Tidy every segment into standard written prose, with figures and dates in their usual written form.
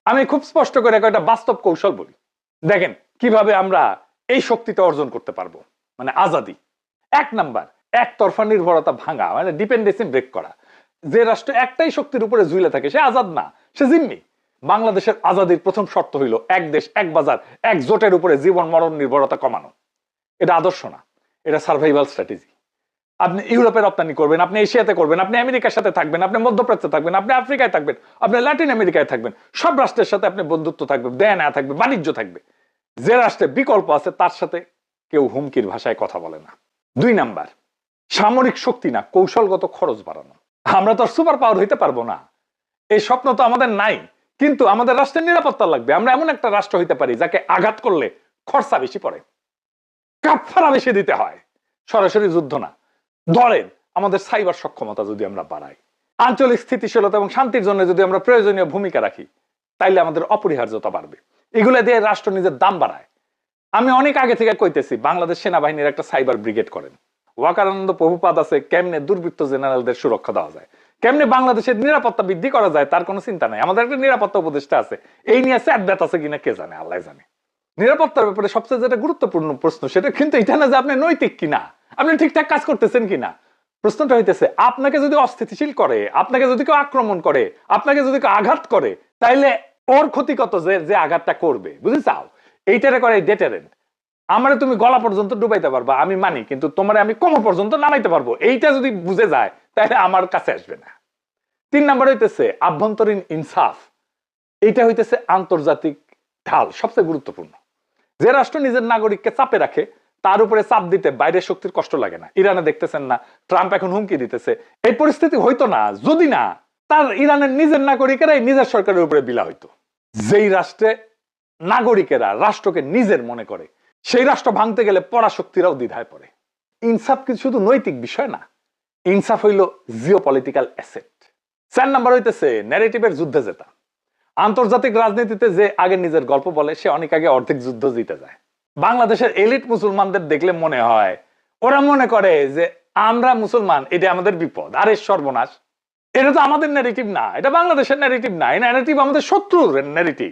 আমি খুব স্পষ্ট করে একটা বাস্তব কৌশল বলি। দেখেন কিভাবে আমরা এই শক্তিটা অর্জন করতে পারবো, মানে আজাদি। 1 নাম্বার, একতরফা নির্ভরতা ভাঙা, মানে ডিপেন্ডেন্সি ব্রেক করা। যে রাষ্ট্র একটাই শক্তির উপরে ঝুলে থাকে সে আজাদ না, সে জিম্মি। বাংলাদেশের আজাদির প্রথম শর্ত হইল এক দেশ এক বাজার এক জোটের উপরে জীবন মরণ নির্ভরতা কমানো। এটা আদর্শ না, এটা সার্ভাইভাল স্ট্র্যাটেজি। আপনি ইউরোপে রপ্তানি করবেন, আপনি এশিয়াতে করবেন, আপনি আমেরিকার সাথে থাকবেন, আপনি মধ্যপ্রাচ্যে থাকবেন, আপনি আফ্রিকায় থাকবেন, আপনি ল্যাটিন আমেরিকায় থাকবেন, সব রাষ্ট্রের সাথে আপনি বন্ধুত্ব থাকবে, দেয়া নেয়া থাকবে, বাণিজ্য থাকবে। যে রাষ্ট্রে বিকল্প আছে তার সাথে কেউ হুমকির ভাষায় কথা বলে না। 2 নাম্বার, সামরিক শক্তি না, কৌশলগত খরচ বাড়ানো। আমরা তো সুপার পাওয়ার হইতে পারবো না, এই স্বপ্ন তো আমাদের নাই, কিন্তু আমাদের রাষ্ট্রের নিরাপত্তা লাগবে। আমরা এমন একটা রাষ্ট্র হইতে পারি যাকে আঘাত করলে খরচা বেশি পড়ে, কাফারা বেশি দিতে হয়। সরাসরি যুদ্ধ না, ধরেন আমাদের সাইবার সক্ষমতা যদি আমরা বাড়াই, আঞ্চলিক স্থিতিশীলতা এবং শান্তির জন্য যদি আমরা প্রয়োজনীয় ভূমিকা রাখি, তাইলে আমাদের অপরিহার্যতা বাড়বে। এগুলো দিয়ে রাষ্ট্র নিজের দাম বাড়ায়। আমি অনেক আগে থেকে কইতেছি বাংলাদেশ সেনাবাহিনীর একটা সাইবার ব্রিগেড করেন। ওয়াকারানন্দ প্রভুপাদ আছে, কেমনে দুর্বৃত্ত জেনারেলদের সুরক্ষা দেওয়া যায়, কেমনে বাংলাদেশের নিরাপত্তা বৃদ্ধি করা যায় তার কোনো চিন্তা নাই। আমাদের একটা নিরাপত্তা উপদেষ্টা আছে, এই নিয়ে স্যাট ব্যাত আছে কিনা কে জানে, আল্লাহ জানে। নিরাপত্তার ব্যাপারে সবচেয়ে যেটা গুরুত্বপূর্ণ প্রশ্ন সেটা কিন্তু এটা না যে আপনি নৈতিক কিনা, আপনি ঠিকঠাক কাজ করতেছেন কিনা। প্রশ্নটা হইতেছে আপনাকে যদি অস্থিতিশীল করে, আপনাকে যদি কেউ আক্রমণ করে, আপনাকে যদি কেউ আঘাত করে, তাইলে ওর ক্ষতি কত যে আঘাতটা করবে, বুঝে চাও? এইটারে করে ডেটারেন্ট। আমারে তুমি গলা পর্যন্ত ডুবাইতে পারবা আমি মানি, কিন্তু তোমারে আমি কোমর পর্যন্ত নামাইতে পারবো, এইটা যদি বুঝে যায় তাহলে আমার কাছে আসবে না। 3 নাম্বার হইতেছে আভ্যন্তরীণ ইনসাফ। এইটা হইতেছে আন্তর্জাতিক ঢাল, সবচেয়ে গুরুত্বপূর্ণ। যে রাষ্ট্র নিজের নাগরিককে চাপে রাখে তার উপরে চাপ দিতে বাইরের শক্তির কষ্ট লাগে না। ইরানে দেখতেছেন না, ট্রাম্প এখন হুমকি দিতেছে। এই পরিস্থিতি হইতো না যদি না তার ইরানের নিজের নাগরিকেরাই নিজের সরকারের উপরে বিলা হইতো। যেই রাষ্ট্রে নাগরিকেরা রাষ্ট্রকে নিজের মনে করে সেই রাষ্ট্র ভাঙতে গেলে পরাশক্তিরাও দ্বিধায় পড়ে। ইনসাফ কিন্তু শুধু নৈতিক বিষয় না, ইনসাফ হইল জিওপলিটিক্যাল অ্যাসেট। 4 নাম্বার হইতেছে ন্যারেটিভের যুদ্ধে জেতা। আন্তর্জাতিক রাজনীতিতে যে আগে নিজের গল্প বলে সে অনেক আগে অর্ধেক যুদ্ধ জিতে যায়। বাংলাদেশের এলিট মুসলমানদের দেখলে মনে হয় ওরা মনে করে যে আমরা মুসলমান, এটা আমাদের বিপদ, আরে সর্বনাশ। এটা তো আমাদের ন্যারেটিভ না, এটা বাংলাদেশের ন্যারেটিভ না, এই ন্যারেটিভ আমাদের শত্রুর ন্যারেটিভ।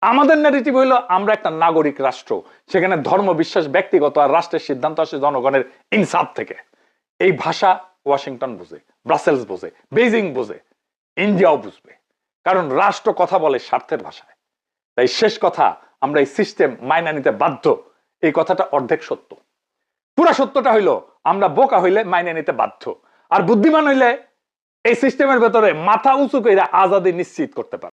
আমাদের ন্যারেটিভ হইলো আমরা একটা নাগরিক রাষ্ট্র, সেখানে ধর্ম বিশ্বাস ব্যক্তিগত আর রাষ্ট্রের সিদ্ধান্ত আসে জনগণের ইনসাফ থেকে। এই ভাষা ওয়াশিংটন বোঝে, ব্রাসেলস বোঝে, বেজিং বোঝে, ইন্ডিয়াও বুঝবে, কারণ রাষ্ট্র কথা বলে স্বার্থের ভাষায়। তাই শেষ কথা, আমরা এই সিস্টেম মাইনা নিতে বাধ্য। এই কথাটা অর্ধেক সত্য, পুরা সত্যটা হইলো আমরা বোকা হইলে মাইনা নিতে বাধ্য, আর বুদ্ধিমান হইলে এই সিস্টেমের ভেতরে মাথা উঁচু কইরা আজাদি নিশ্চিত করতে পারে।